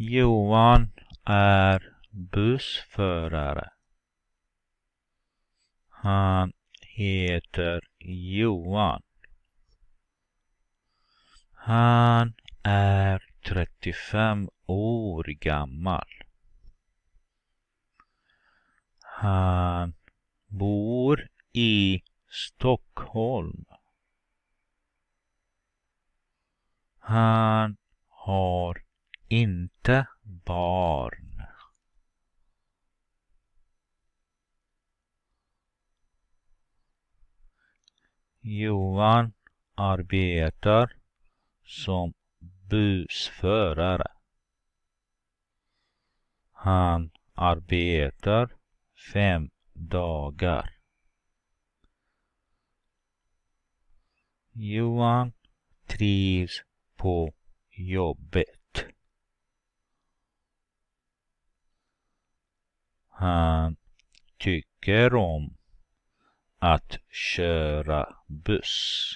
Johan är bussförare. Han heter Johan. Han är 35 år gammal. Han bor i Stockholm. Han har inte barn. Johan arbetar som bussförare. Han arbetar 5 dagar. Johan trivs på jobbet. Han tycker om att köra buss.